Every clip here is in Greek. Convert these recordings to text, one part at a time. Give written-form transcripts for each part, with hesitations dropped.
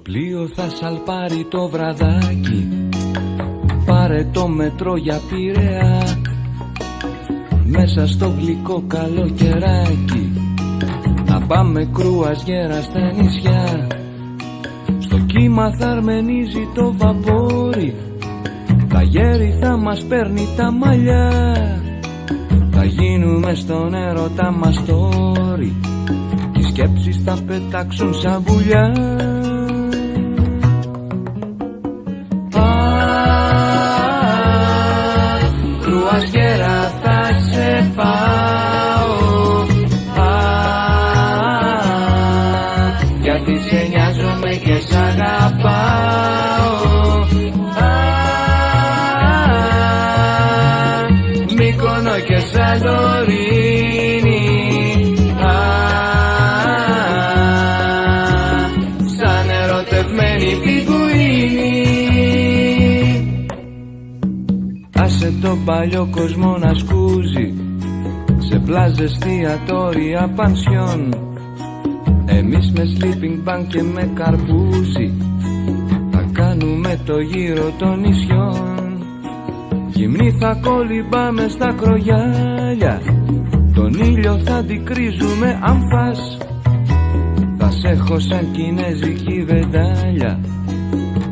πλοίο θα σαλπάρει το βραδάκι. Πάρε το μετρό για Πειραιά, μέσα στο γλυκό καλοκαιράκι. Να πάμε κρουαζιέρα στα νησιά. Στο κύμα θα αρμενίζει το βαπόρι. Τα γέρι θα μας παίρνει τα μαλλιά. Θα γίνουμε στον έρωτα μας τόρι. Οι σκέψεις θα πετάξουν σαν βουλιά. Κρουαζιέρα θα σε πάω, γιατί σε νοιάζομαι και σ' αγαπάω. Μύκονο και Σαντορίνη, σαν ερωτευμένη πιγκουίνη. Άσε τον παλιό κόσμο να σκούζει σε πλάζες, εστιατόρια, πανσιόν. Εμείς με sleeping bag και με καρπούζι θα κάνουμε το γύρο των νησιών. Γυμνή θα κολυμπάμε στα κρογιάλια, τον ήλιο θα αντικρίζουμε αν φας. Θα σ' έχω σαν κινέζικη βεντάλια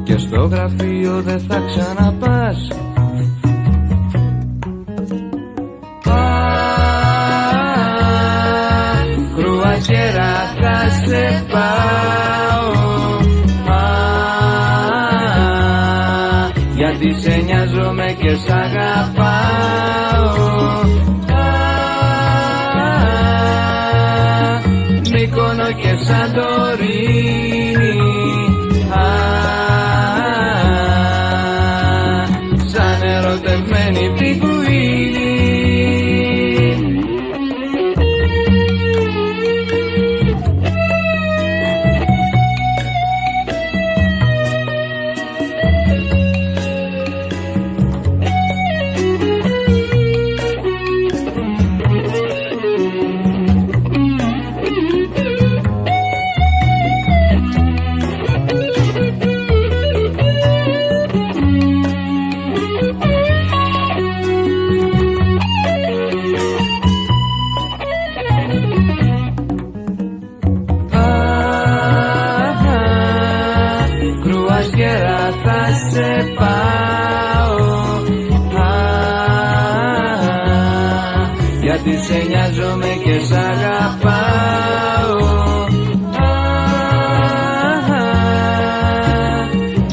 και στο γραφείο δεν θα ξαναπάς. Κρουαζιέρα θα σε πάω, γιατί σε νοιάζομαι και σ' αγαπάω. Μύκονο και Σαντορίνη, σαν ερωτευμένη πιγκουίνη. Γιατί σε νοιάζομαι και σ' αγαπάω.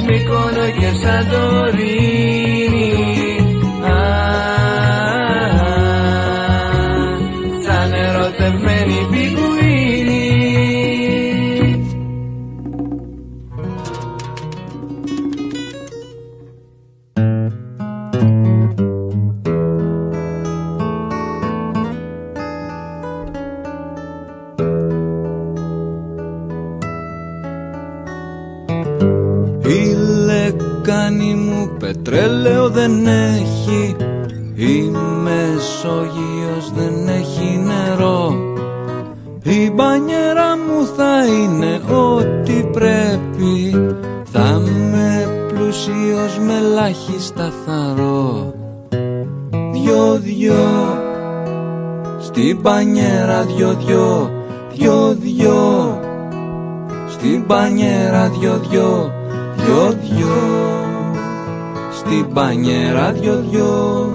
Μύκονο και Σαντορίνη, σαν ερωτευμένη πιγκουίνη. Λεκάνη μου πετρέλαιο δεν έχει, η Μεσόγειος δεν έχει νερό. Η μπανιέρα μου θα είναι ό,τι πρέπει, θα είμαι πλούσιος με ελάχιστα θαρώ. Δυο-δυο στην μπανιέρα, δυο-δυο, δυο-δυο στην μπανιέρα, δυο-δυο, δυο-δυο στην μπανιέρα, δυο-δυο.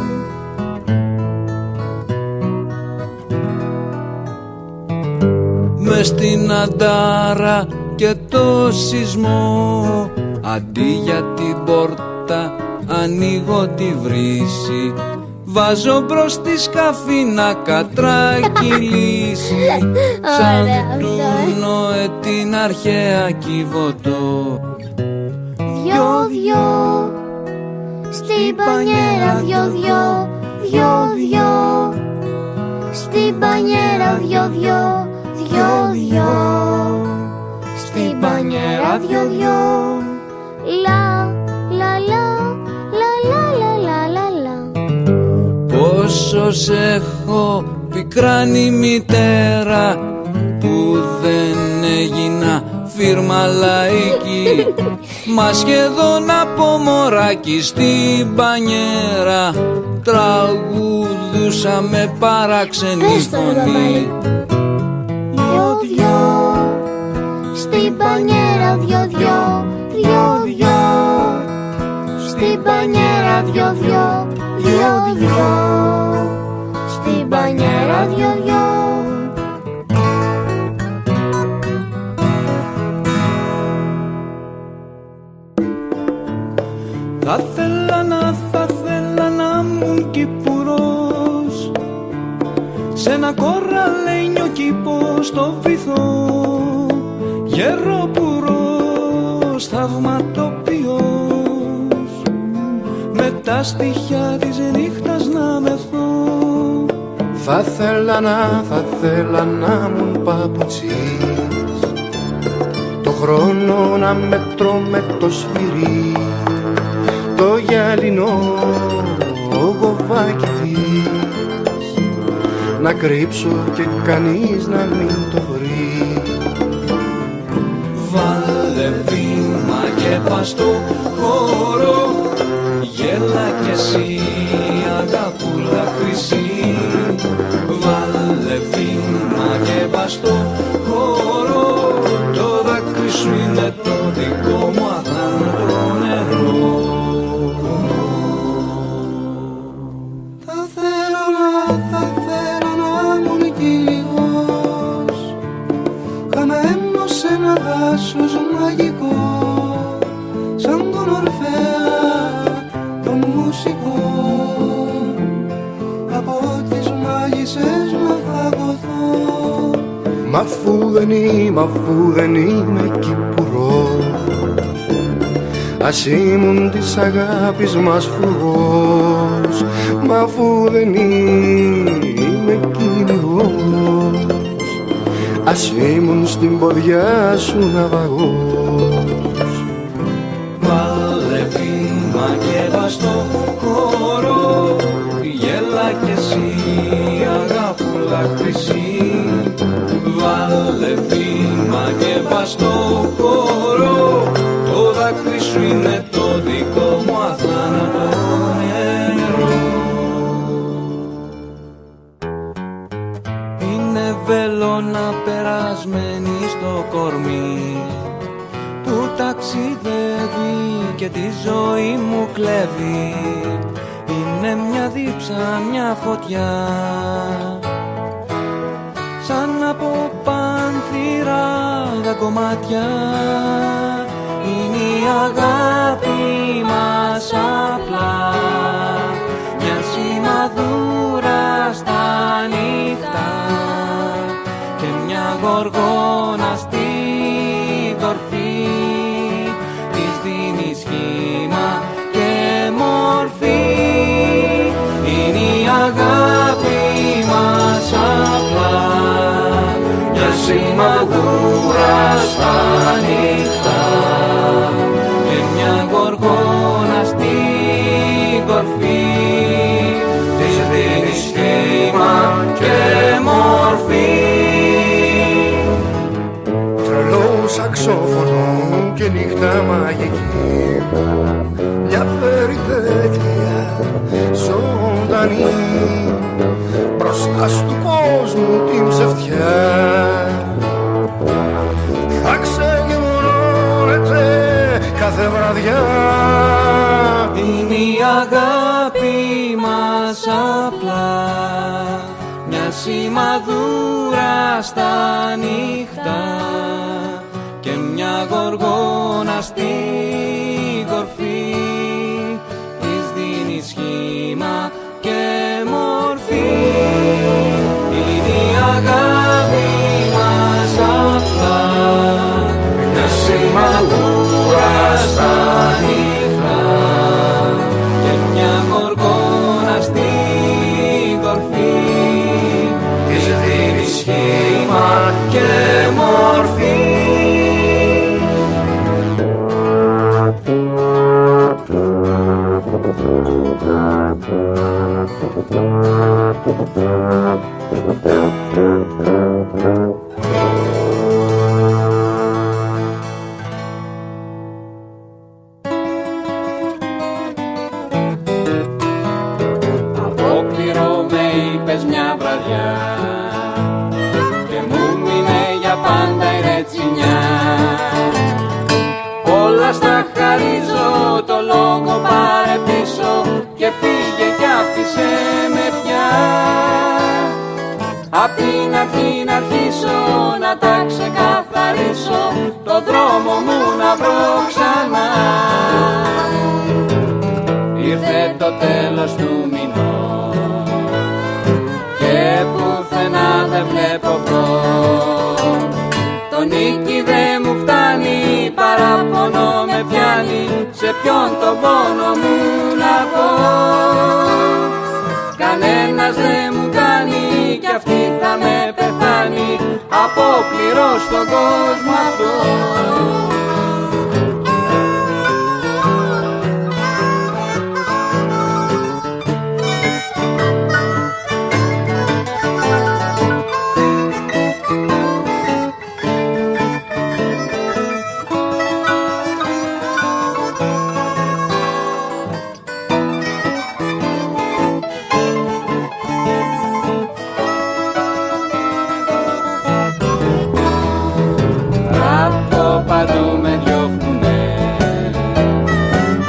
Μες στην αντάρα και το σεισμό, αντί για την πόρτα ανοίγω τη βρύση. Βάζω μπρος τη σκαφή να κατρακυλήσει, σαν του Νοέ την αρχαία Κιβωτό. Δυο-δυο στην μπανιέρα, δυο-δυο, δυο-δυο στην μπανιέρα, δυο-δυο, δυο-δυο στην μπανιέρα, δυο-δυο. Λα, λα, λα, λα, λα, λα, λα, λα. Πόσο σ' έχω πικράνει μητέρα, που δεν έγινα φίρμα λαϊκή. Μα σχεδόν από μωράκι στην μπανιέρα τραγουδούσαμε παράξενη φωνή. Δυο-δυο, στην μπανιέρα δυο-δυο, δυο-δυο, στην μπανιέρα δυο-δυο, δυο-δυο, στην μπανιέρα δυο-δυο. Θα θέλα να μουν Κυπουρός, σε ένα κοραλένιο κήπο στο βυθό, γεροπουρός, θαυματοποιός, με τα στοιχιά της νύχτας να μεθώ. Θα θέλα να μουν παπουτσής, το χρόνο να μετρώ με το σφυρί, το γυαλινό γοβάκι της, να κρύψω και κανείς να μην το βρει. Βάλε βήμα και πας στο χώρο, γέλα κι εσύ αγαπούλα χρυσή. Βάλε βήμα και πας στο χώρο, το δάκρυ σου είναι το δικό μου αθάνατο νερό. Θα θέλω να μουν κυλιγός, χαμένος σε ένα δάσος μαγικό, σαν τον Ορφέα τον μουσικό. Από τις μάγισσες μ' αφαγωθώ. Μ' αφού δεν είμαι Κυπουρός, ας ήμουν της αγάπης μας φουγός. Μ' αφού δεν είμαι κυνηγός, ας ήμουν στην ποδιά σου ναυαγός. Βάλε βήμα και πας στο χώρο, γέλα κι εσύ αγάπουλα χρυσή. Βάλε βήμα και πας στο χώρο, το δάκρυ σου είναι το δικό μου αθάνατο νερό. Είναι βελόνα περασμένη στο κορμί, που ταξιδεύει και τη ζωή μου κλέβει. Είναι μια δίψα, μια φωτιά, σαν από πάνθυρα τα κομμάτια. Είναι η αγάπη μας απλά, μια σημαδούρα στα νύχτα και μια γοργόνα στη κορφή της δίνει σχήμα και μορφή. Είναι η αγάπη μας απλά, μια σημαδούρα στα νύχτα και μια γοργόνα στην κορφή της δίνει σχήμα και μορφή. Τρελό σαξόφωνο και νύχτα μαγική, μια περιπέτεια ζωντανή, μπροστά στου κόσμου την ψευτιά. Θα ξεγεμονώνεται κάθε βραδιά. Είναι η αγάπη μας απλά, μια σημαδούρα στα νύχτα και μια γοργόνα στην κορφή της δίνει σχήμα και μορφή. Είναι η αγάπη μας απλά, μια σημαδούρα στα νύχτα και μια γοργόνα στην κορφή της δίνει σχήμα και μορφή. βραδιά και μου μείνε για πάντα η ρετσινιά. Όλα στα χαρίζω, το λόγο πάρε πίσω και φύγε κι άφησε με πια. Απ' την αρχή να αρχίσω να τα ξεκαθαρίσω, το δρόμο μου να βρω ξανά. Ήρθε το τέλος του μηνός και πουθενά δεν βλέπω φως. Το νίκη δεν μου φτάνει, παραπονό με πιάνει, σε ποιον τον πόνο μου να πω. Κανένας δεν μου κάνει κι αυτή θα με πεθάνει, απόκληρω στον κόσμο αυτό. Παντού με διώχνουνε,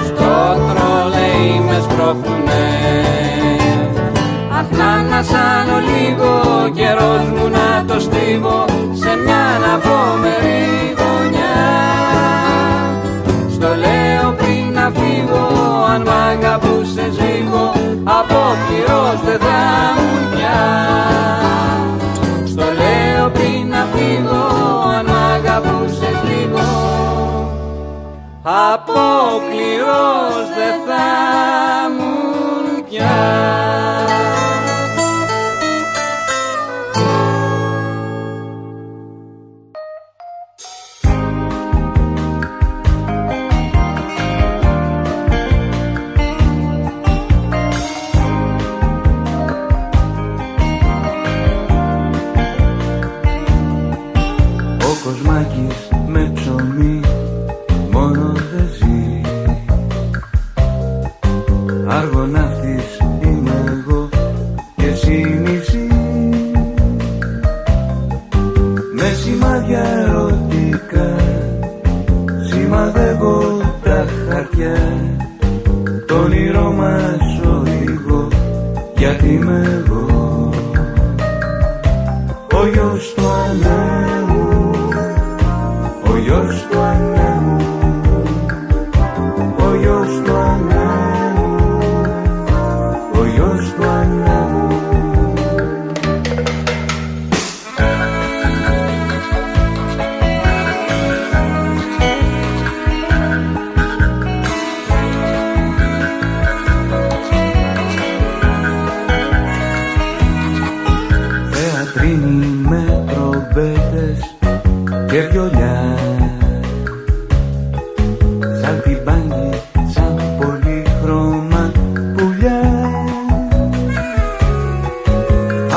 στο τρολέι με σπρώχνουνε. Αχ, να ανασάνω λίγο, καιρός μου να το στρίβω σε μια αναπόμερη γωνιά. Στο λέω πριν να φύγω, αν μ' αγαπούσες λίγο, απόκληρος δεν θα ήμουν πια. Στο λέω πριν να φύγω, αν μ' αγαπούσες λίγο, απόκληρος δεν θα ήμουν πια. Ο Κοσμάκης με ψωμί μόνο δεν ζει. Αργοναύτης είμαι εγώ και εσύ νησί. Με σημάδια ερωτικά σημαδεύω τα χαρτιά. Το όνειρό μας οδηγώ γιατί είμαι εγώ ο γιος του ανέμου, ο γιος του ανέμου, ο γιος του ανέμου, ο γιος του ανέμου. Θεατρίνη με τρομπέτες και βιολιά, σαν την μπάνκι, σαν πολύχρωμα πουλιά.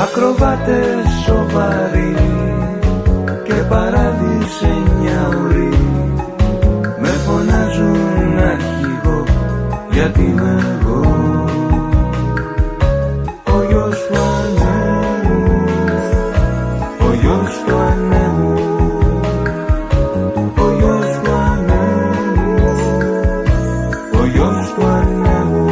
Ακροβάτες σοβαροί και παράδεισε νιαουροί με φωνάζουν αρχηγό γιατί είμαι εγώ ο γιος του ανέμου, ο γιος του ανέμου, ο γιος του ανέμου, ο γιος του ανέμου.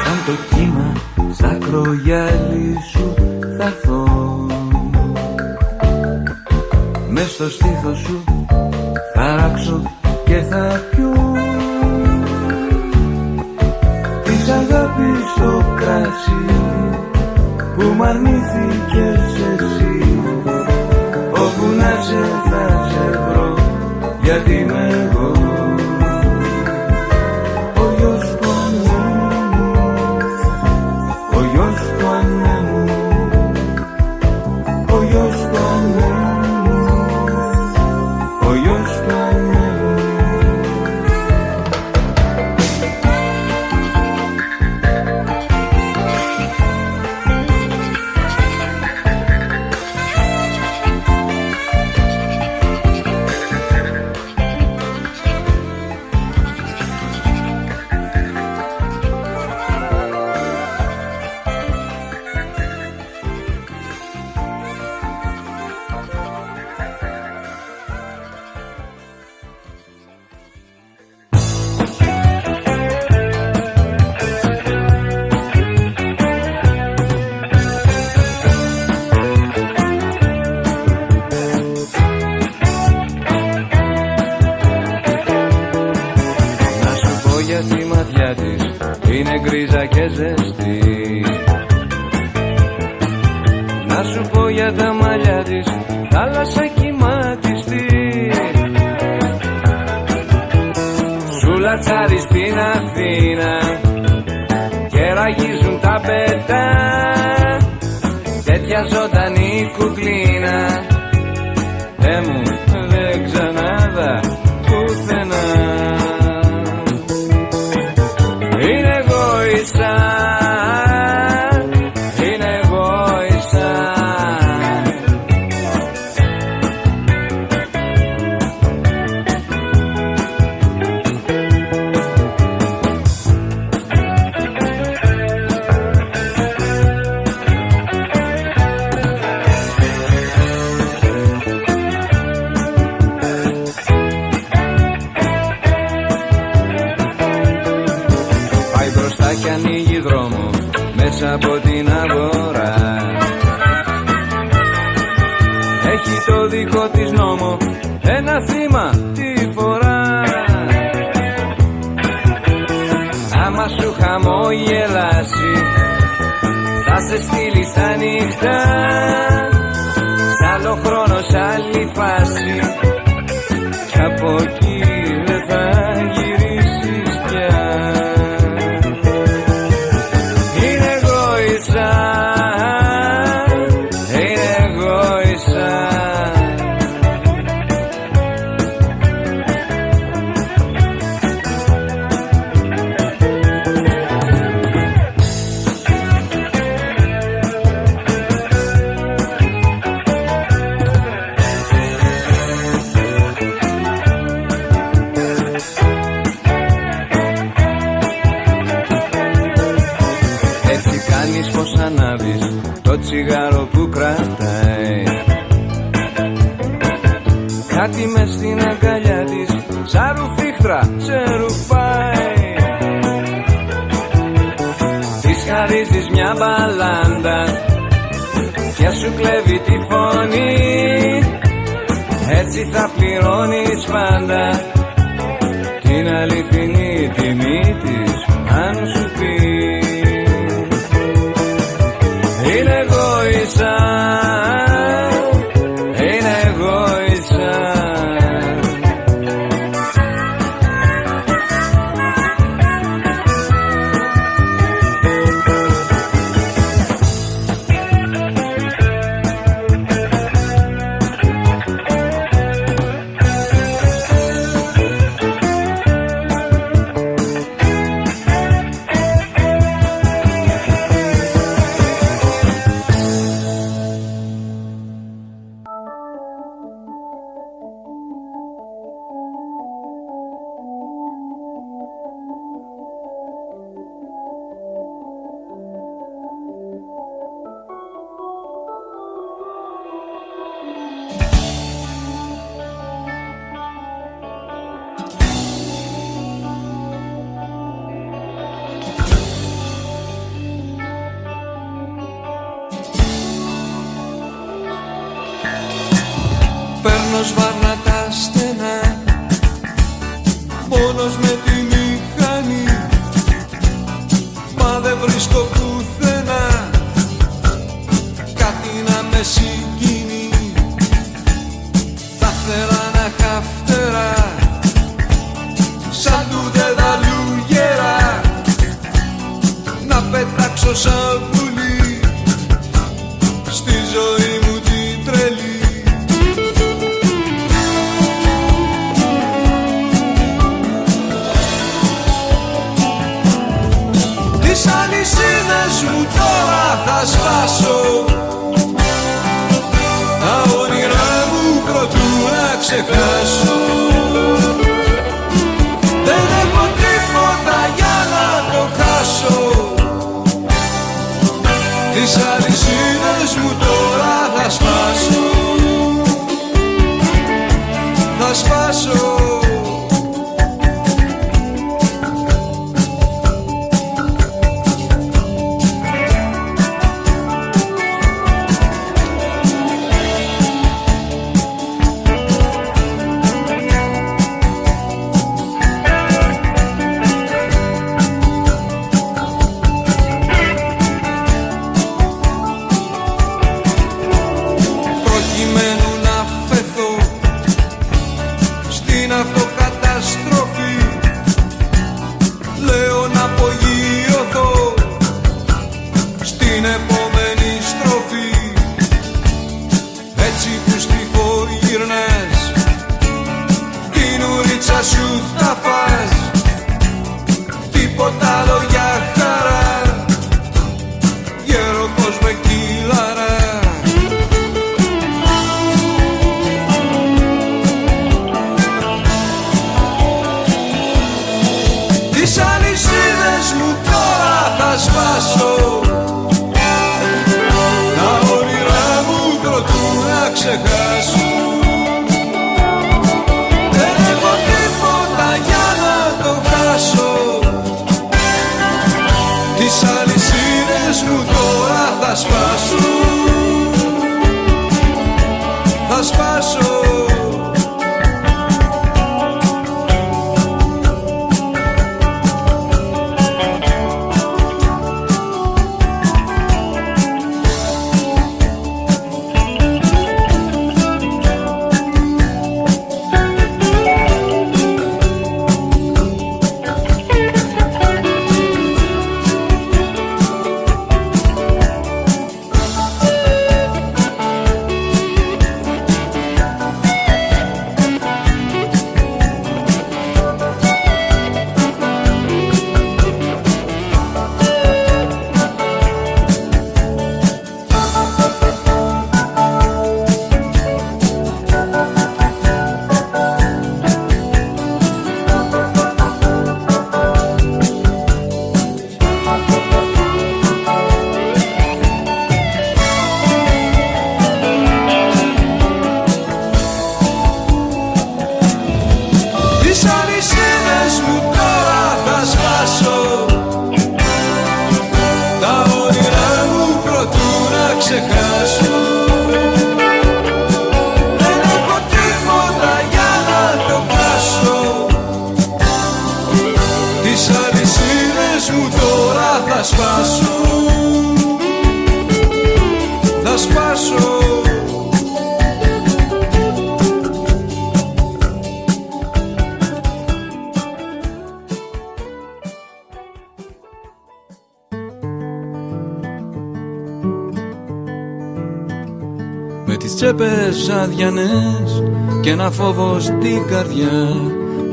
Σαν το κύμα στα ακρογιάλι σου θα έρθω, μες στο στήθος σου θα ράξω και θα πιω της αγάπης το κράσι που μ' αρνήθηκες εσύ. Όπου να σε θα σε βρω γιατί είμαι εγώ ο γιος του ανέμου, ο γιος του ανέμου, ο γιος του ανέμου, ο γιος του ανέμου. για τα μαλλιά της, θάλασσα κυματιστή. Σουλατσάρι στην Αθήνα και ραγίζουν τα πετά, τέτοια ζωντανή κουκλίνα μου δεν ξανάδα πουθενά. Είναι εγωιστά, είναι εγωιστά. Κι ανοίγει δρόμο μέσα από την αγορά. Έχει το δικό της νόμο, ένα θύμα τη φορά. Άμα σου χαμογελάσει θα σε στείλει στα νύχτα, σ' άλλο χρόνο, σ' άλλη φάση, κι από εκεί δεν θα γυρίσεις πια. Το τσιγάρο που κρατάει, κάτι μες στην αγκαλιά της, σαν ρουφίχτρα σε ρουφάει. Της χαρίζεις μια μπαλάντα και σου κλέβει τη φωνή, έτσι θα πληρώνεις πάντα την αληθινή τιμή της, αν σου πει. Είναι εγωιστά, είναι εγωιστά. Σβάρνα τα στενά, μόνος με τη μηχανή, μα δεν βρίσκω πουθενά κάτι να με συγκινεί. Θα θέλα να είχα φτερά σαν του δεδαλού γερά, να πετάξω σαν πουλί στη ζωή μου την τρελή. Τις αλυσίδες μου τώρα θα σπάσω, τα όνειρά μου προτού να ξεχάσω. Δεν έχω τίποτα για να το χάσω. Τις αλυσίδες μου τώρα θα σπάσω, θα σπάσω. την επόμενη στροφή. Έτσι που στίχο γυρνάς, την ουρίτσα σου θα φας, τίποτα άλλο για χαρά, γέροντος με κύλαρα. Τις αλυσίδες μου τώρα θα σπάσω, τα όνειρά μου κροτούν να ξεχάσω. Δεν έχω τίποτα για να το χάσω. Τις αλυσίδες μου τώρα θα σπάσω, θα σπάσω. Τσέπες αδιανές και ένα φόβο στην καρδιά,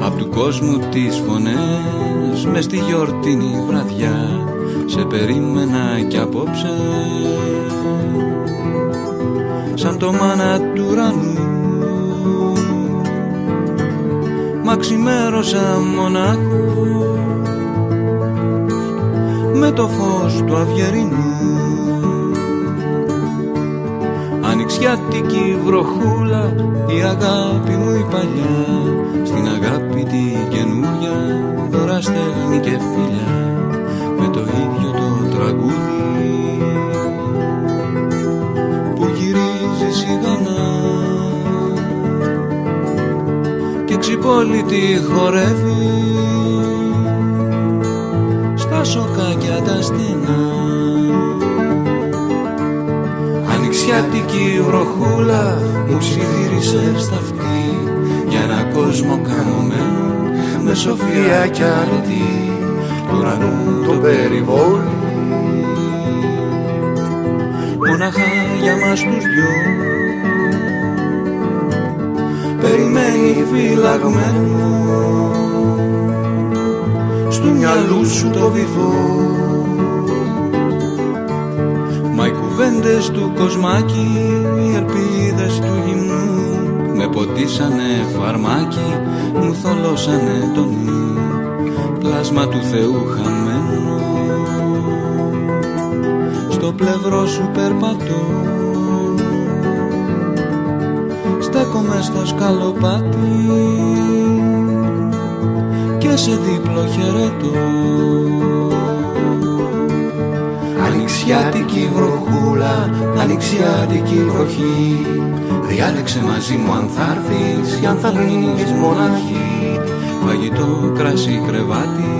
απ' του κόσμου τις φωνές μες στη γιορτινή βραδιά. Σε περίμενα κι απόψε σαν το μάνα του ουρανού, μα ξημέρωσα μονάχος με το φως του αυγερινού. Ανοιξιάτικη βροχούλα, η αγάπη μου η παλιά, στην αγάπη την καινούρια δώρα στέλνει και φιλιά, με το ίδιο το τραγούδι που γυρίζει σιγανά και ξυπόλυτη χορεύει στα σοκάκια τα στενά. Ανοιξιάτικη βροχούλα μου ψιθύρισε στα αυτή για ένα κόσμο καμωμένο με σοφία κι αρετή του ουρανού το περιβόλι. Μοναχά για μας τους δυο περιμένει φυλαγμένο στου μυαλού σου το βυθό. Μα οι κουβέντες του κοσμάκι, οι ελπίδες του γυμνού με ποτίσανε φαρμάκι, μου θολώσανε το νου, πλάσμα του Θεού χαμένο. Στο πλευρό σου περπατώ, στέκομαι στο σκαλοπάτι και σε δίπλο χαιρετώ. Ανοιξιάτικη βροχούλα, ανοιξιάτικη βροχή, διάλεξε μαζί μου αν θα έρθεις ή αν θα μείνεις μοναχή. Φαγητό, κρασί, κρεβάτι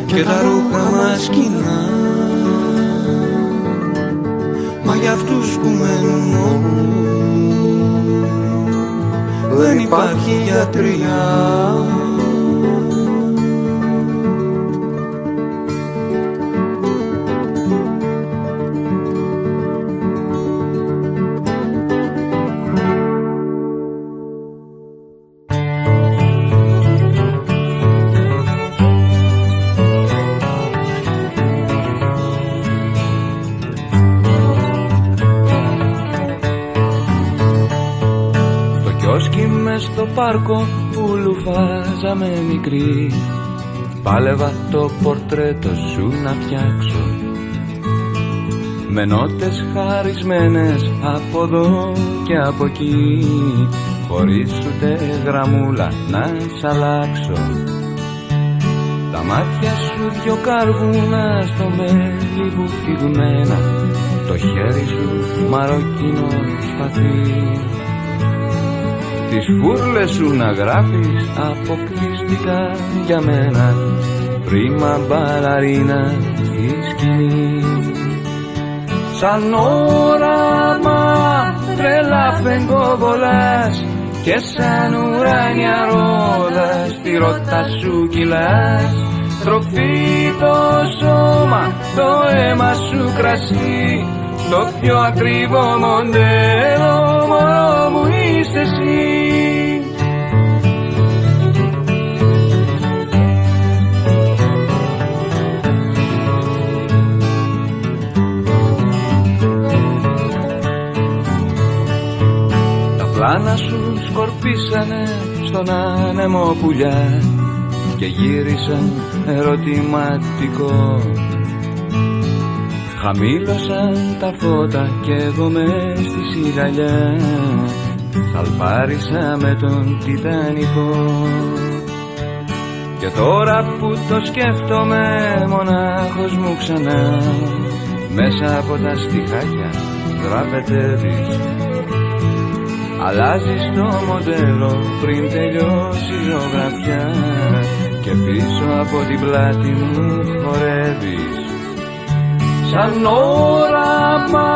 και τα ρούχα μας κοινά, μα για αυτούς που μένουν μόνοι δεν υπάρχει γιατριά. στο πάρκο που λουφάζαμε μικρή. Πάλευα το πορτρέτο σου να φτιάξω με νότες χαρισμένες από εδώ και από εκεί, χωρίς ούτε γραμμούλα να σ' αλλάξω. Τα μάτια σου δυο καρβούνα στο μέλι βουτυγμένα, το χέρι σου μαροκινό σπαθί. Τις φούρλες σου να γράφεις αποκλειστικά για μένα, πρίμα μπαλαρίνα στη σκηνή. Σαν όραμα τρελά φεγγοβολάς και σαν ουράνια ρόδα στη ρότα σου κυλάς. Τροφή το σώμα, το αίμα σου κρασί, το πιο ακριβό μοντέλο μωρό μου είσαι εσύ. Τα πλάνα σου σκορπίσανε στον άνεμο πουλιά και γύρισαν ερωτηματικό. Χαμήλωσαν τα φώτα κι εγώ μες στη σιγαλιά σαλπάρισα με τον Τιτανικό. Και τώρα που το σκέφτομαι μονάχος μου ξανά, μέσα από τα στιχάκια δραπετεύεις. Αλλάζεις το μοντέλο πριν τελειώσει η ζωγραφιά και πίσω από την πλάτη μου χορεύεις. Σαν όραμα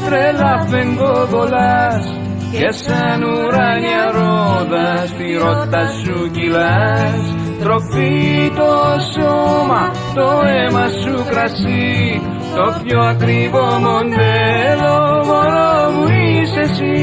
τρελά φεγγοβολάς και σαν ουράνια ρόδα στη ρότα σου κυλάς. Τροφή το σώμα, το αίμα σου κρασί, το πιο ακριβό μοντέλο μωρό μου είσαι εσύ.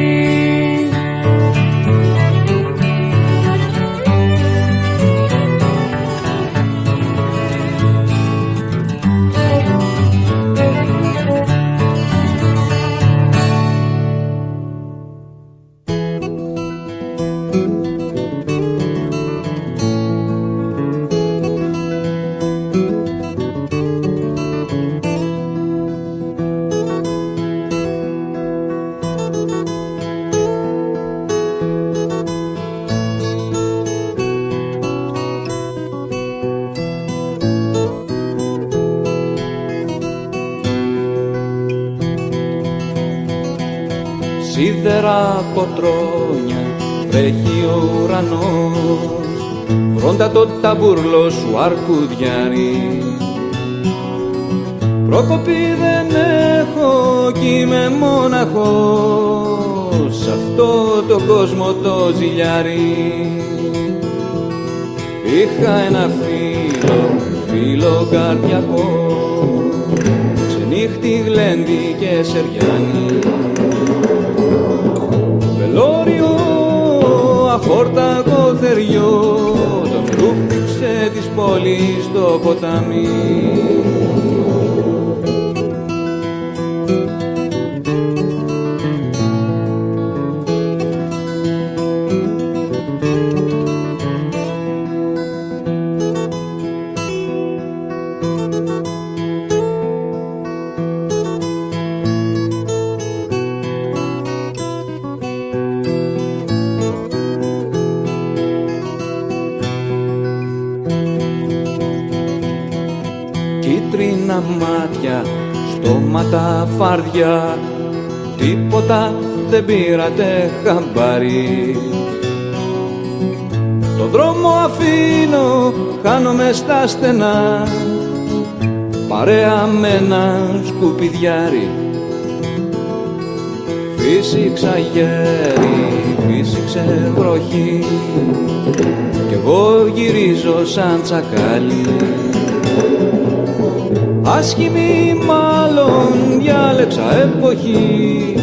Σίδερα κοτρόνια βρέχει ο ουρανός, βρόντα το ταμπούρλο σου αρκουδιάρι. Προκοπή δεν έχω κι είμαι μόναχος σ' αυτό το κόσμο το ζηλιάρι. Είχα ένα φίλο καρδιακό, ξενύχτη γλέντι και σεριάνι. Βελόριο, αφόρταγο θεριό, τον ρούφηξε της πόλης στο ποτάμι. Κίτρινα μάτια, στόματα φαρδιά, τίποτα δεν πήρατε χαμπάρι. Το δρόμο αφήνω, χάνομαι στα στενά, παρέα με ένα σκουπιδιάρι. Φύσηξα γέρι, φύσηξε βροχή κι εγώ γυρίζω σαν τσακάλι. Άσχημη μάλλον διάλεξα εποχή,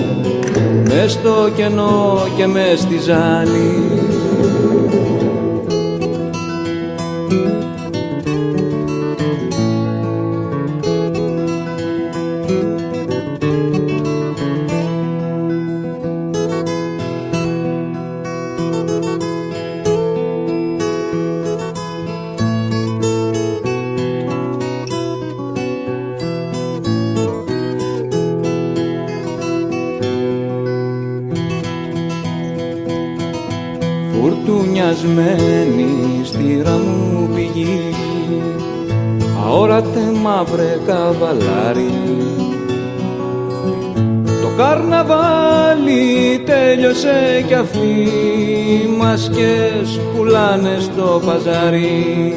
μες στο κενό και μες στη ζάλη. φωνιασμένη στη ράμου πηγή, αόρατε μαύρε καβαλάρι. Το καρναβάλι τέλειωσε κι αυτοί, μάσκες πουλάνε στο παζάρι.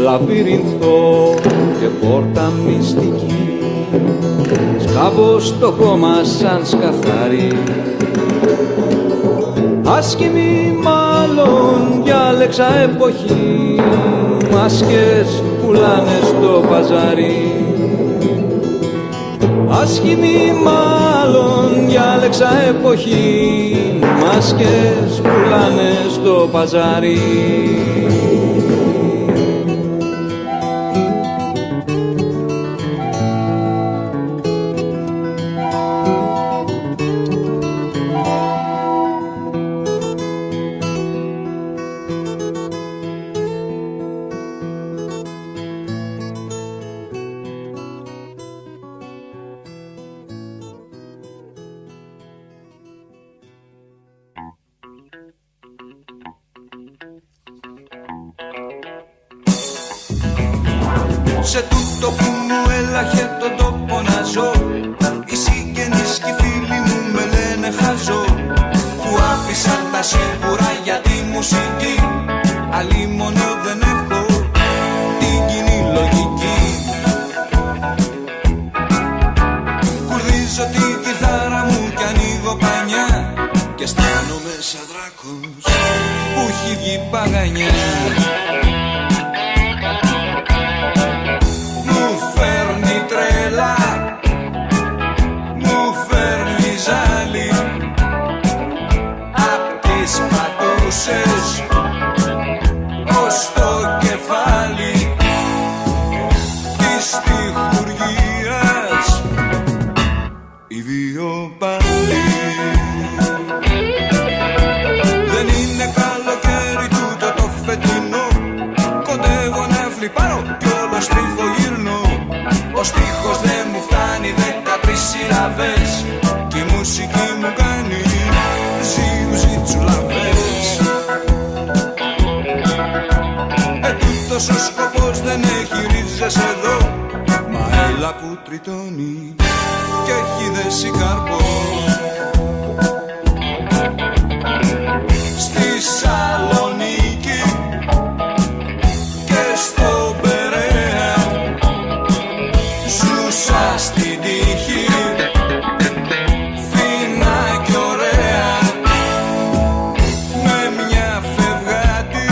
Λαβύρινθο και πόρτα μυστική, σκάβω στο χώμα σαν σκαθάρι. Άσχημη μάλλον διάλεξα εποχή, μάσκες πουλάνε στο παζάρι. Άσχημη μάλλον διάλεξα εποχή, μάσκες πουλάνε στο παζάρι. Σε τούτο που μου έλαχε τον τόπο να ζω, οι συγγενείς και οι φίλοι μου με λένε χαζό, που άφησα τα σίγουρα για τη μουσική, αλίμονο δεν έχω την κοινή λογική. Κουρδίζω την κιθάρα μου κι ανοίγω πανιά και αισθάνομαι σαν δράκος που έχει βγει παγανιά. Ως το κεφάλι της τυχουργίας οι δύο πάλι. Δεν είναι καλοκαίρι τούτο το φετινό, κοντεύω να φλιπάρω κι όλο στρίφω γυρνώ. Ο στίχος δεν μου φτάνει 13 συλλαβές κι η μουσική μου κάνει ζιουζι τσουλαβές. Ο σκοπός δεν έχει ρίζες εδώ, μα έλα που τριτώνει και έχει δέσει καρπό. Στη Σαλονίκη και στο Περαία ζούσα στην τύχη, φίνα κι ωραία, με μια φευγάτη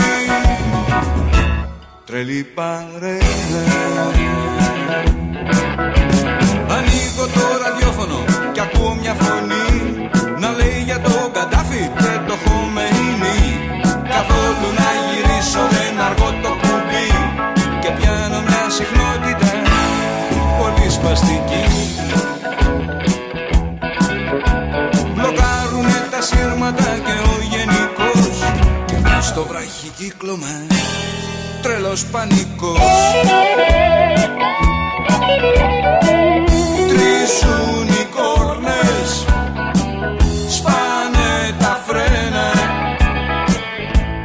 τρελή παρέα. Ανοίγω το ραδιόφωνο κι ακούω μια φωνή να λέει για το Καντάφι και το Χομεϊνί. Καθόλου να γυρίσω δεν αργώ το κουμπί και πιάνω μια συχνότητα πολύ σπαστική. Μπλοκάρουνε τα σύρματα και ο γενικός και μες στο βραχικύκλωμα τρελός πανικός. Τρίζουν οι κόρνες, σπάνε τα φρένα,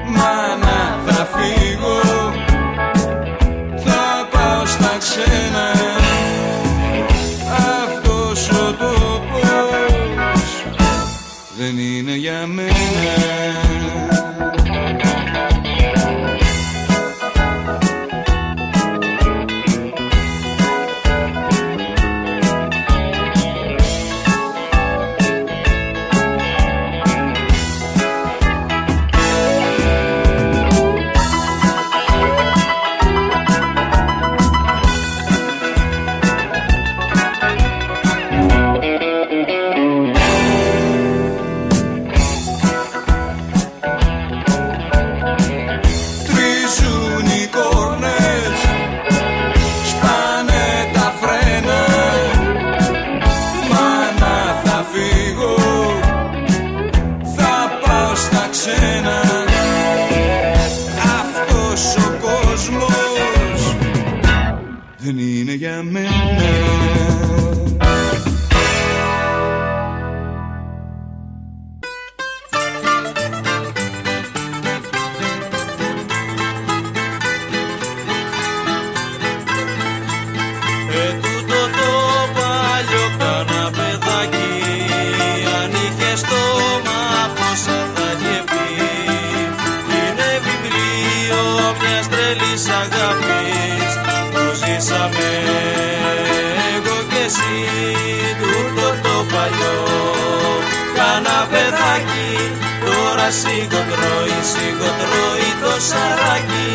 μάνα θα φύγω, θα πάω στα ξένα. Αυτός ο τόπος δεν είναι για μένα. Δεν είναι για μένα. Και τούτο το παλιό καναπεδάκι ανήκε στόμα πόσα θα είχε πει. Είναι βιβλίο μιας τρελής αγάπης που ζήσαμε εγώ και εσύ. Τούτο το παλιό καναπεδάκι τώρα σιγοτρώει το σαράκι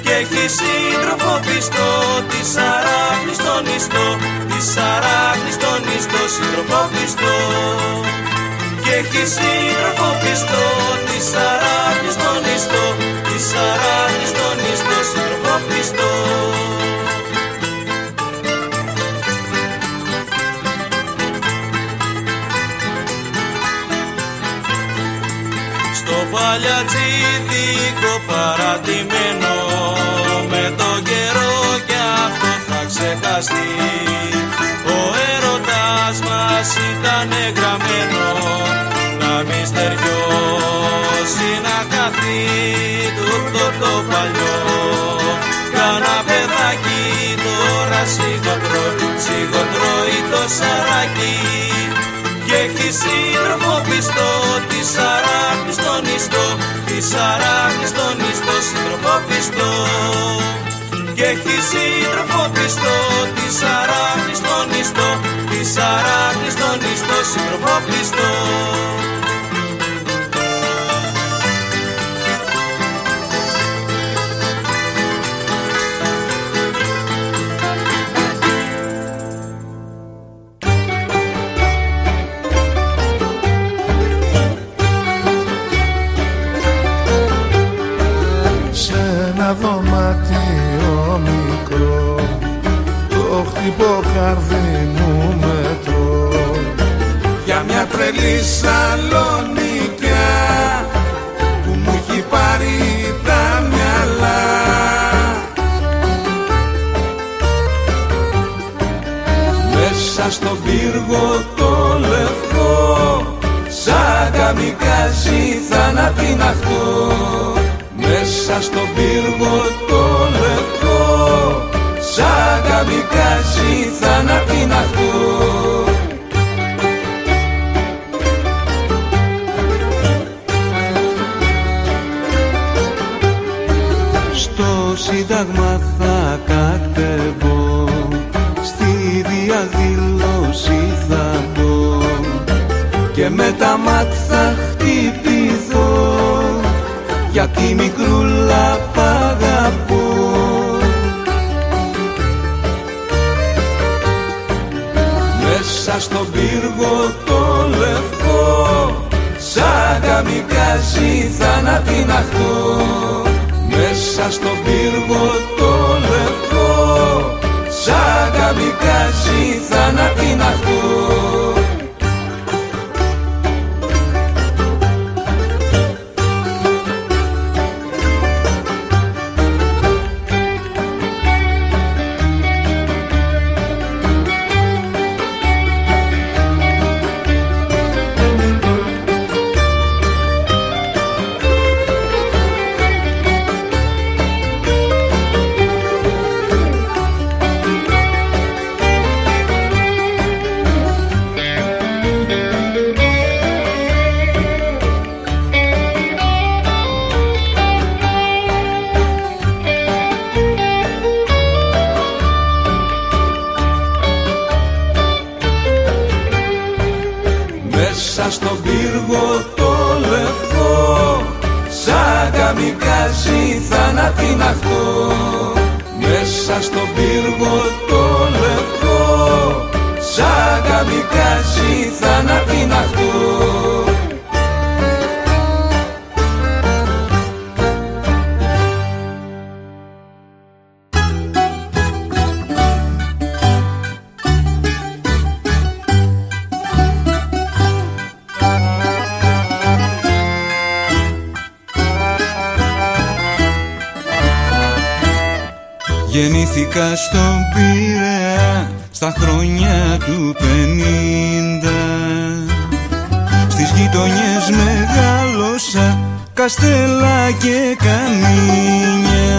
και έχει σύντροφο πιστό της αράχνης στον ιστό, της αράχνης στον ιστό, σύντροφο πιστό. Και έχει σύντροφο πιστό της αράχνης στον ιστό, της αράχνης στον ιστό, σύντροφο πιστό. Στο παλιατζίδικο παρατημένο με τον καιρό κι αυτό θα ξεχαστεί. Ο έρωτας μας ήταν γραμμένο να μη στεριώσει να χαθεί. Τούτο το παλιό καναπεδάκι τώρα σιγοτρώει το σαράκι και έχει σύντροφο πιστό της αράχνης στον ιστό, της αράχνης στον ιστό, σύντροφο πιστό. Και έχει σύντροφο πιστό της αράχνης στον ιστό, της αράχνης στον ιστό, σύντροφο πιστό. Δωμάτιο μικρό το χτυπώ καρδί μου μετρώ για μια τρελή Σαλονικιά που μου έχει πάρει τα μυαλά. Μέσα στον πύργο το λευκό σαν καμικάζι θανατιναχτώ. Μέσα στον πύργο το λευκό σαν καμικάζι θανατιναχτώ. Στο Σύνταγμα θα κατεβώ, στη διαδήλωση θα μπω και με τα μάτια θα χτυπηθώ γιατί μικρούλα π' αγαπώ. Μέσα στον πύργο το λευκό σαν καμικάζι θανατιναχτώ. Μέσα στον πύργο το λευκό σαν καμικάζι θανατιναχτώ. Στον πύργο το λευκό σαν καμικάζι θανατιναχτώ. Μέσα στον πύργο το λευκό σαν καμικάζι θανατιναχτώ. Γεννήθηκα στον Πειραιά στα χρόνια του 50. Στις γειτονιές μεγάλωσα, Καστέλα και Καμίνια.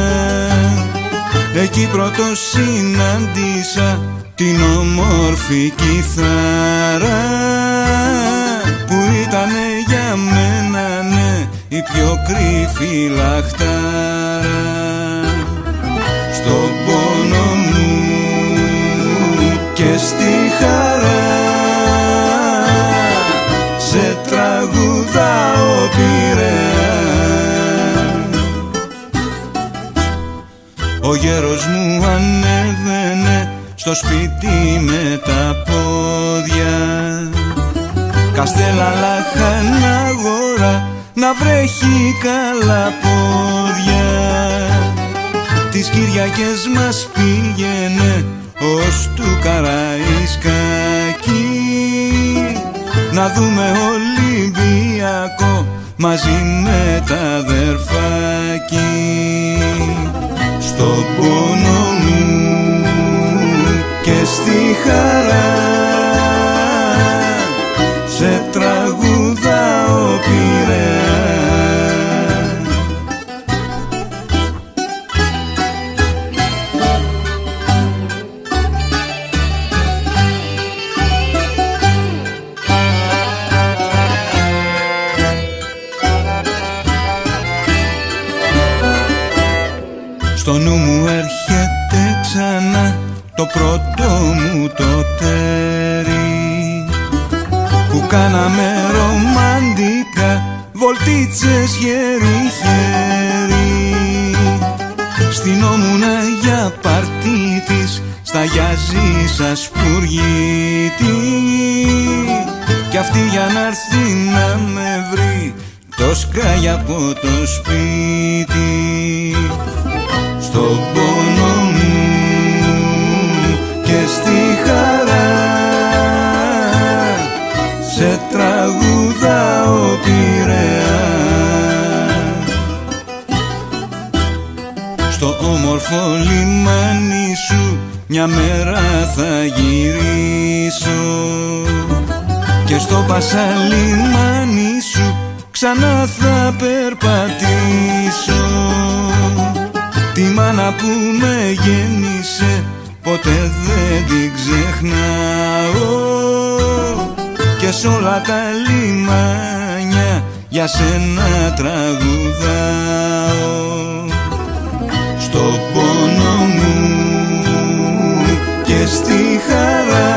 Εκεί πρώτος συνάντησα την όμορφη κιθάρα που ήτανε για μένα, ναι, η πιο κρυφή λαχτάρα. Στον πόνο μου και στη χαρά σε τραγουδάω Πειραιά. Ο γέρος μου ανέβαινε στο σπίτι με τα πόδια, καστέλα λαχανάγορα να βρέχει καλά πόδια. Τις Κυριακές μας πήγαινε ως του Καραϊσκάκη να δούμε Ολυμπιακό μαζί με τα αδερφάκι. Στον πόνο μου και στη χαρά σε τραγουδάω Πειραιά. Στο νου μου έρχεται ξανά το πρώτο μου το τέρι που κάναμε ρομαντικά βολτίτσες χέρι-χέρι. Στυνόμουνα για παρτί της στα Γιαζίσα σπουργίτη κι αυτή για να έρθει να με βρει το σκάει από το σπίτι. Στον πόνο μου και στη χαρά σε τραγουδάω Πειραιά. Στο όμορφο λιμάνι σου μια μέρα θα γυρίσω και στο πασαλιμάνι σου ξανά θα περπατήσω. Τη μάνα που με γέννησε ποτέ δεν την ξεχνάω και σ' όλα τα λιμάνια για σένα τραγουδάω. Στον πόνο μου και στη χαρά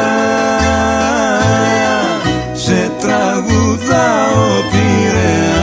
σε τραγουδάω Πειραιά.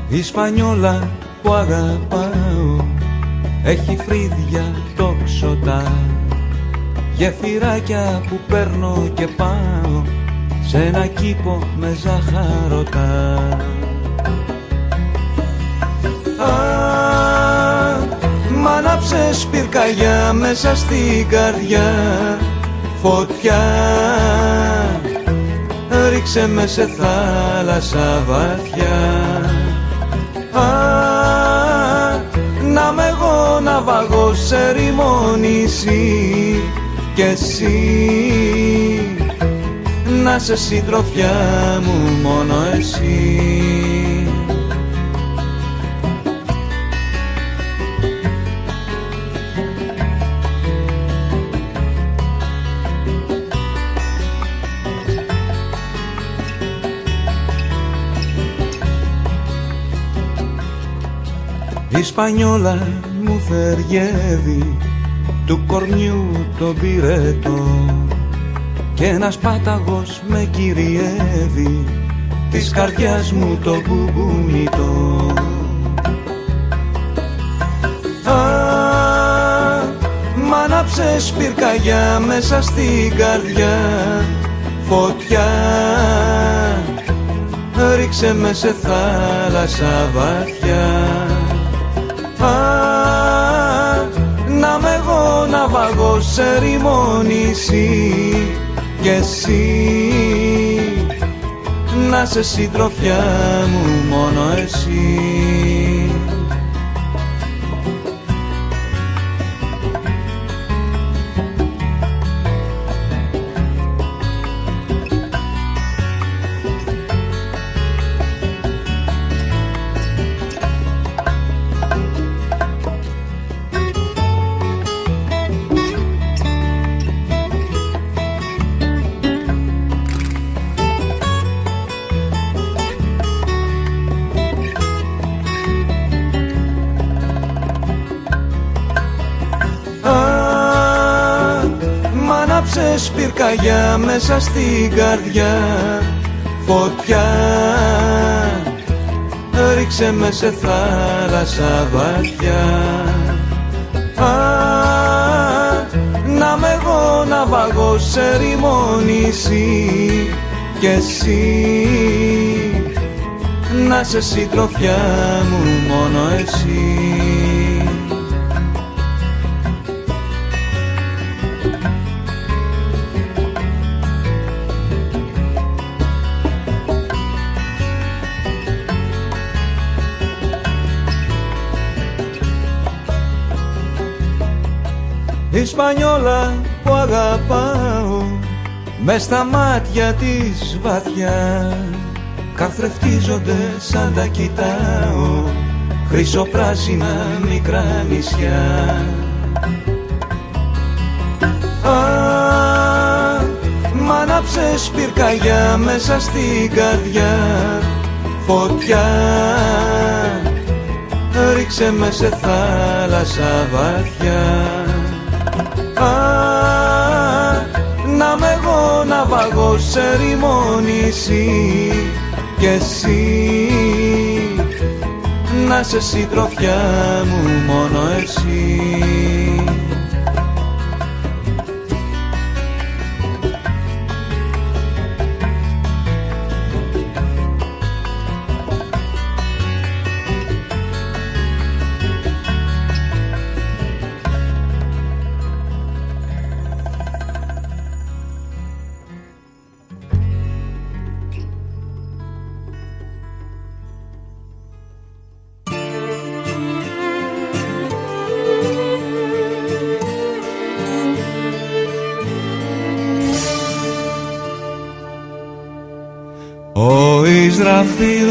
Η Σπανιόλα που αγαπάω έχει φρύδια τόξοτα, γεφυράκια που παίρνω και πάω σε ένα κήπο με ζαχαρωτά. Μ' άναψες πυρκαγιά μέσα στην καρδιά, φωτιά ρίξε με σε θάλασσα βαθιά. Να μ' εγώ ναυαγός σε ερημό νησί κι εσύ να σε συντροφιά μου μόνο εσύ. Η Σπανιόλα μου θεριεύει του κορμιού τον πυρετό και ένας πάταγος με κυριεύει της καρδιάς μου το μπουμπουνιτό. Μ' άναψες πυρκαγιά μέσα στην καρδιά, φωτιά ρίξε με σε θάλασσα βαθιά. Να μ' εγώ ναυαγός σε ερημό νησί κι εσύ να σε συντροφιά μου μόνο εσύ. Πυρκαγιά μέσα στην καρδιά, φωτιά ρίξε με σε θάλασσα βαθιά. Να με εγώ ναυαγός σε ερημό νησί κι εσύ να σε συντροφιά μου μόνο εσύ. Ισπανιόλα που αγαπάω, μες στα μάτια της βαθιά καθρεφτίζονται σαν τα κοιτάω χρυσοπράσινα μικρά νησιά. Μ' άναψες πυρκαγιά μέσα στην καρδιά, φωτιά ρίξε με σε θάλασσα βαθιά. Να με εγώ ναυαγός σε ερημό νησί κι εσύ να σε συντροφιά μου μόνο εσύ. Ο Ισραφήλ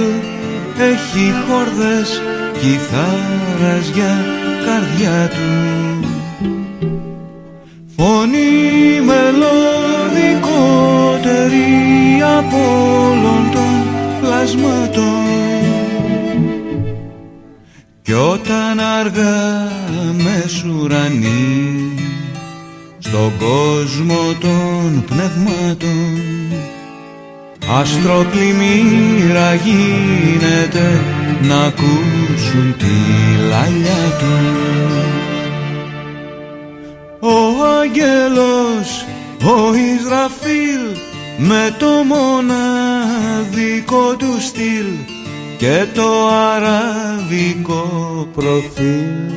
έχει χόρδες κιθάρας για καρδιά του, φωνή μελωδικότερη από όλων των πλασμάτων. Κι όταν αργά μες ουρανοί στον κόσμο των πνευμάτων αστροπλημμύρα γίνεται να ακούσουν τη λαλιά του. Ο άγγελος, ο Ισραφήλ με το μοναδικό του στυλ και το αραβικό προφίλ.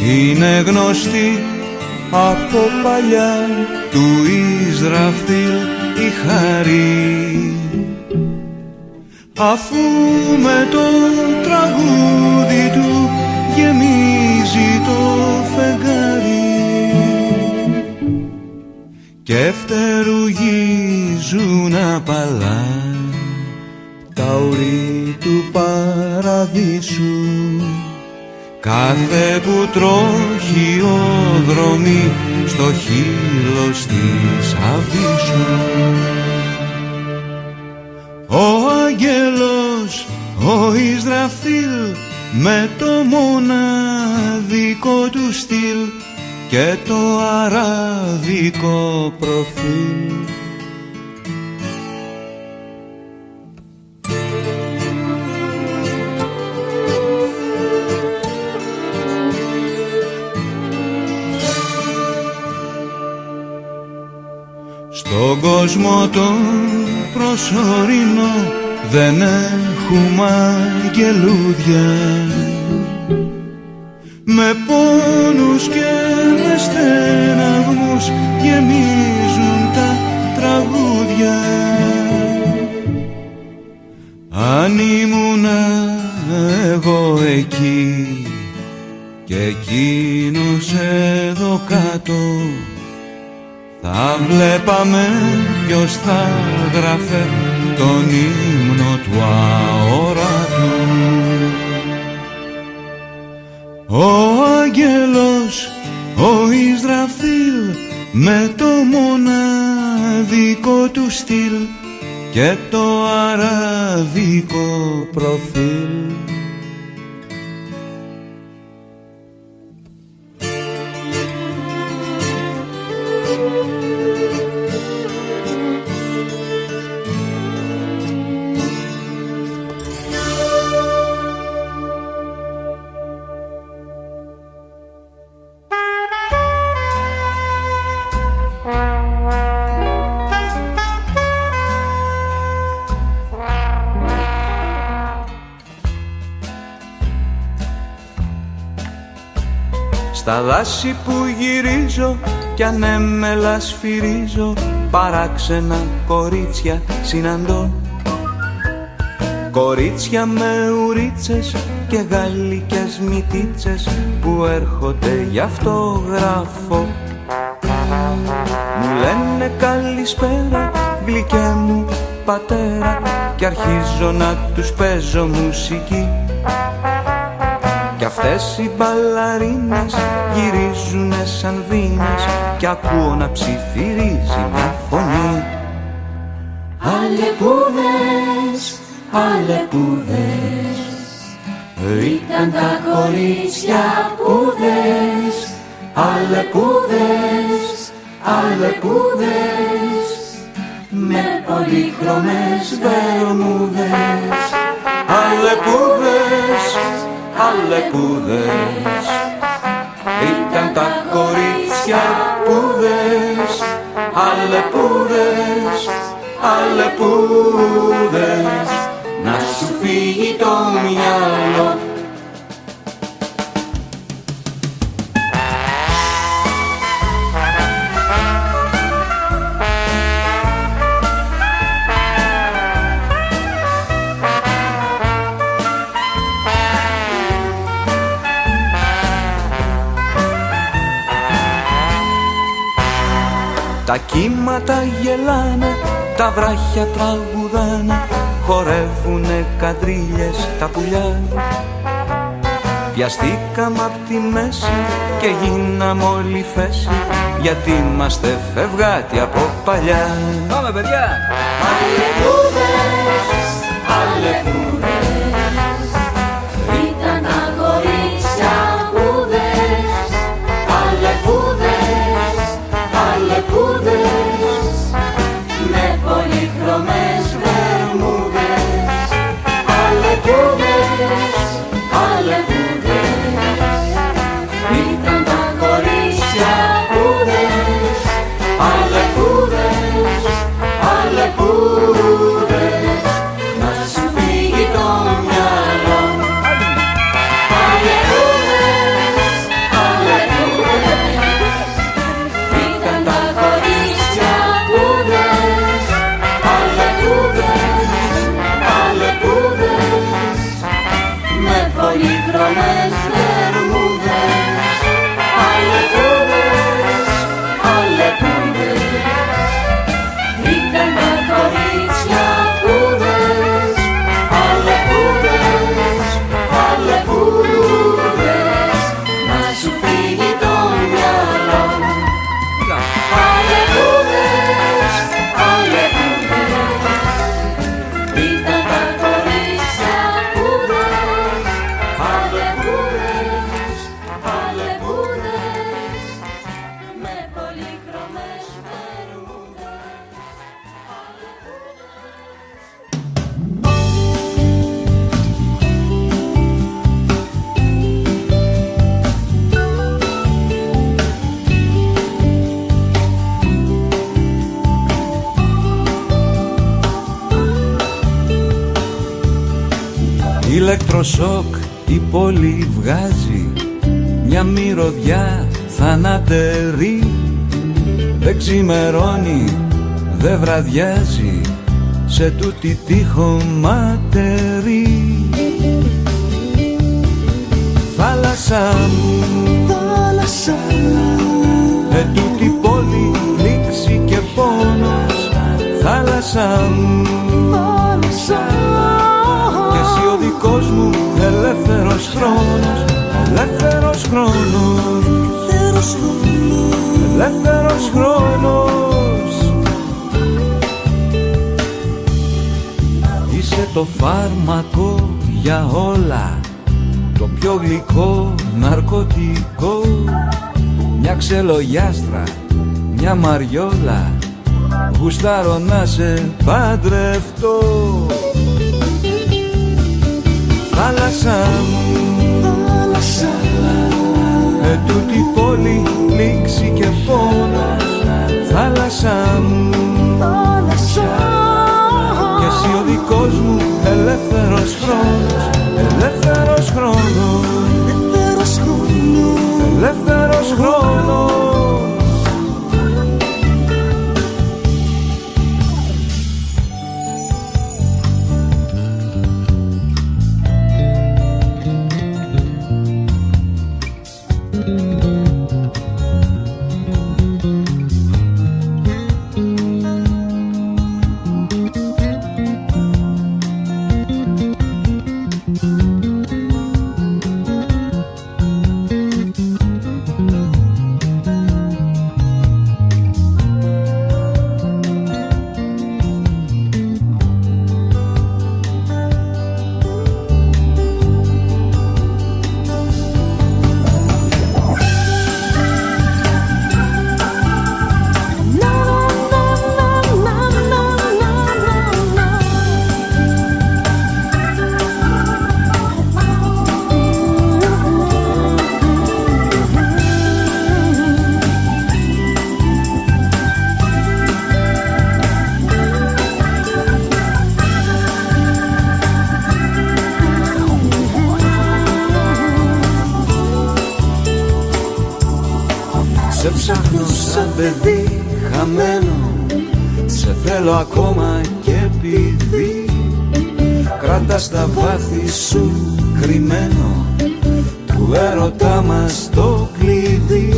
Είναι γνωστή από παλιά του Ισραφήλ η χαρή, αφού με το τραγούδι του γεμίζει το φεγγάρι και φτερουγίζουν απαλά τα ουρή του παραδείσου. Κάθε που τρόχει ο δρόμι στο χείλος της Αβύσσου. Ο άγγελος, ο Ισραφήλ με το μοναδικό του στυλ και το αραβικό προφίλ. Στον κόσμο τον προσωρινό δεν έχουμε αγγελούδια, με πόνους και με στεναγμούς γεμίζουν τα τραγούδια. Αν ήμουν εγώ εκεί και εκείνος εδώ κάτω, θα βλέπαμε ποιος θα γράφε τον ύμνο του αόρατου. Ο άγγελος, ο Ισραφήλ, με το μοναδικό του στυλ και το αραβικό προφίλ. Στα δάση που γυρίζω κι ανέμελα σφυρίζω, παράξενα κορίτσια συναντώ. Κορίτσια με ουρίτσες και γαλλικές μυτίτσες που έρχονται γι' αυτό γράφω. Μου λένε καλησπέρα γλυκέ μου πατέρα κι αρχίζω να τους παίζω μουσική. Κι αυτές οι μπαλαρίνες γυρίζουνε σαν βίνες κι ακούω να ψιθυρίζει μια φωνή. Αλεπούδες, αλεπούδες, ήταν τα κορίτσια πούδες. Αλεπούδες, αλεπούδες, με πολύχρωμες βερμούδες. Αλεπούδες, αλεπούδες, ήταν τα κορίτσια πούδες. Αλεπούδες, αλεπούδες, να σου φύγει το μυαλό. Τα κύματα γελάνε, τα βράχια τραγουδάνε, χορεύουνε καντρίλιες τα πουλιά. Πιαστήκαμε απ' τη μέση και γίναμε όλοι φέση, γιατί είμαστε φευγάτοι από παλιά. Πάμε παιδιά! Αλεπούδες, αλεπούδες, ήταν τα κορίτσια πούδες. Αλεπούδες, αλεπούδες, με πολύχρωμες βερμούδες. Αλεπούδες, αλεπούδες, ήταν τα κορίτσια πούδες. Αλεπούδες, αλεπούδες, να σου φύγει το μυαλό. Αλεπούδες, αλεπούδες, ήταν τα κορίτσια πούδες. Αλεπούδες, αλεπούδες, με πολύχρωμες βερμούδες. Αλεπούδες, αλεπούδες, ήταν τα κορίτσια πούδες. Αλεπούδες, αλεπούδες, να σου φύγει το μυαλό. Αλεπούδες, αλεπούδες, ήταν τα κορίτσια πούδες. Αλεπούδες, ηλεκτροσόκ η πόλη βγάζει μια μυρωδιά θανατερή. Δεν ξημερώνει, δεν βραδιάζει σε τούτη τη χωματερή. Θάλασσα μου, θάλασσα, τούτη πόλη λήξη και πόνος. Θάλασσα μου, θάλασσα, και εσύ ο δικός μου ελεύθερος χρόνος. Ελεύθερος χρόνος, ελεύθερος χρόνος. Είσαι το φάρμακο για όλα, το πιο γλυκό ναρκωτικό. Μια ξελογιάστρα, μια μαριόλα, γουστάρω να σε παντρευτώ. Θάλασσα μου, θάλασσα, τούτη πόλη λήξη και πόνος. Θάλασσα μου, θάλασσα, και εσύ ο δικός μου ελεύθερος χρόνος. Ελεύθερος χρόνος, ελεύθερος χρόνος, ελεύθερος χρόνος. Σε ψάχνω σαν παιδί χαμένο, σε θέλω ακόμα και επειδή κράτας τα βάθη σου κρυμμένο του έρωτά μας το κλειδί.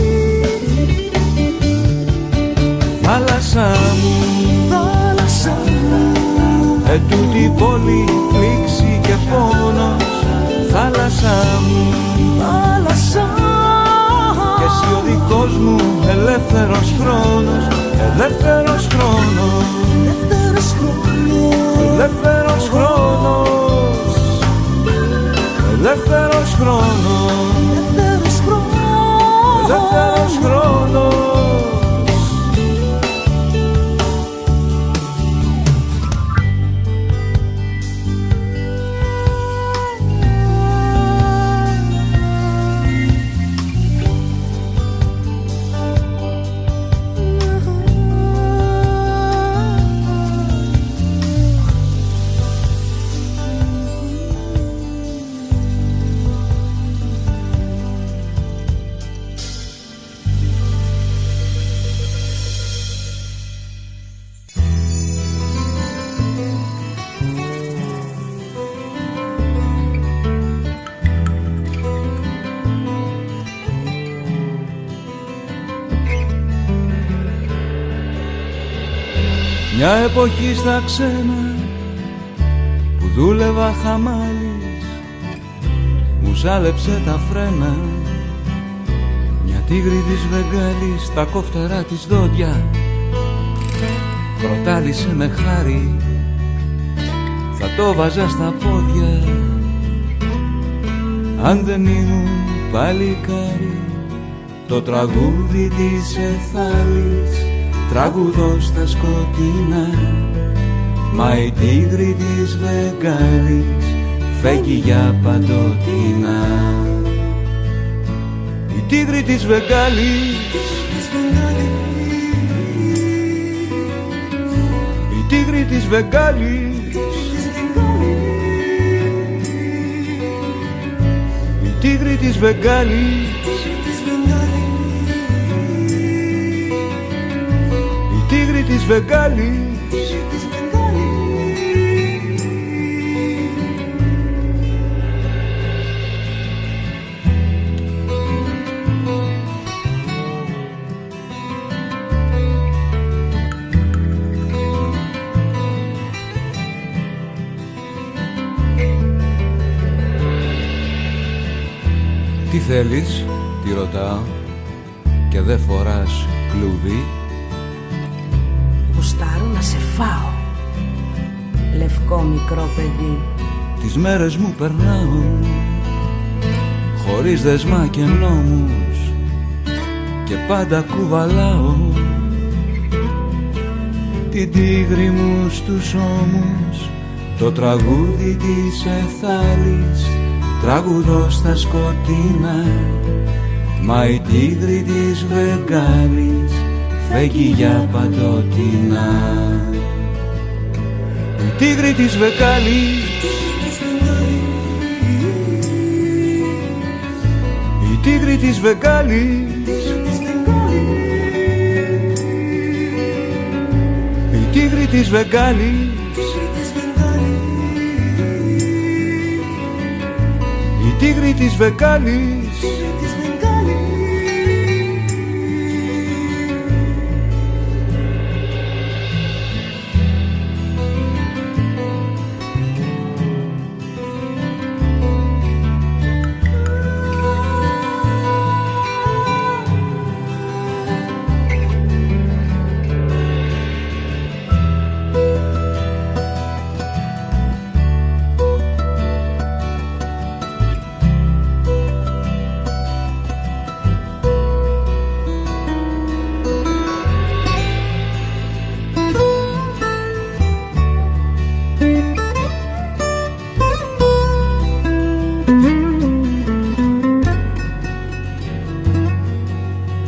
Θάλασσα μου, θάλασσα, τούτη πόλη λήξη και πόνος. Θάλασσα μου, θάλασσα, και εσύ ο δικός μου ελεύθερος χρόνος. Ελεύθερος χρόνος, ελεύθερος χρόνος, ελεύθερος χρόνος, ελεύθερος χρόνος, ελεύθερος χρόνος, ελεύθερος χρόνος. Μια εποχή στα ξένα που δούλευα χαμάλης, μου ζάλεψε τα φρένα μια τίγρη της Βεγγάλης. Τα κόφτερά της δόντια κροτάλισε με χάρη, θα το βάζα στα πόδια αν δεν ήμουν παλικάρι. Το τραγούδι της Εθάλης τραγουδώ στα σκοτεινά, μα η τίγρη της Βεγγάλης φεύγει για παντοτινά. Η τίγρη της Βεγγάλης, η τίγρη της Βεγγάλης, τίγρη της Βεγγάλης, η τίγρη της Βεγγάλης. Τι θέλεις, τη ρωτάω, και δεν φοράς κλουβί. Γουστάρω να σε φάω, λευκό μικρό παιδί. Τις μέρες μου περνάω χωρίς δεσμά και νόμους και πάντα κουβαλάω την τίγρη μου στους ώμους. Το τραγούδι της εθάλης τραγουδώ στα σκοτεινά, μα η τίγρη της Βεγγάλης φεύγει για παντοτινά. Η τίγρη της Βεγγάλης, η τίγρη της Βεγγάλης, η τίγρη της Βεγγάλης, η τίγρη της Βεγγάλης.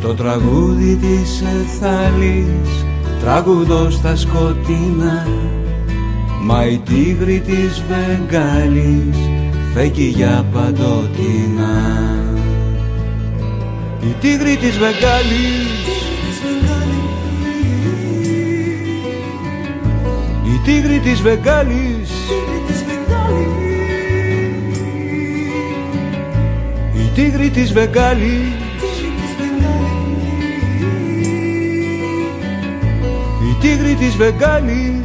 Το τραγούδι της εθάλης τραγουδώ στα σκοτεινά, μα η τίγρη της Βεγγάλης φεύγει για παντοτινά. Η τίγρη της Βεγγάλης, η τίγρη της Βεγγάλης, η τίγρη της Βεγγάλης, η τίγρη της Βεγγάλης.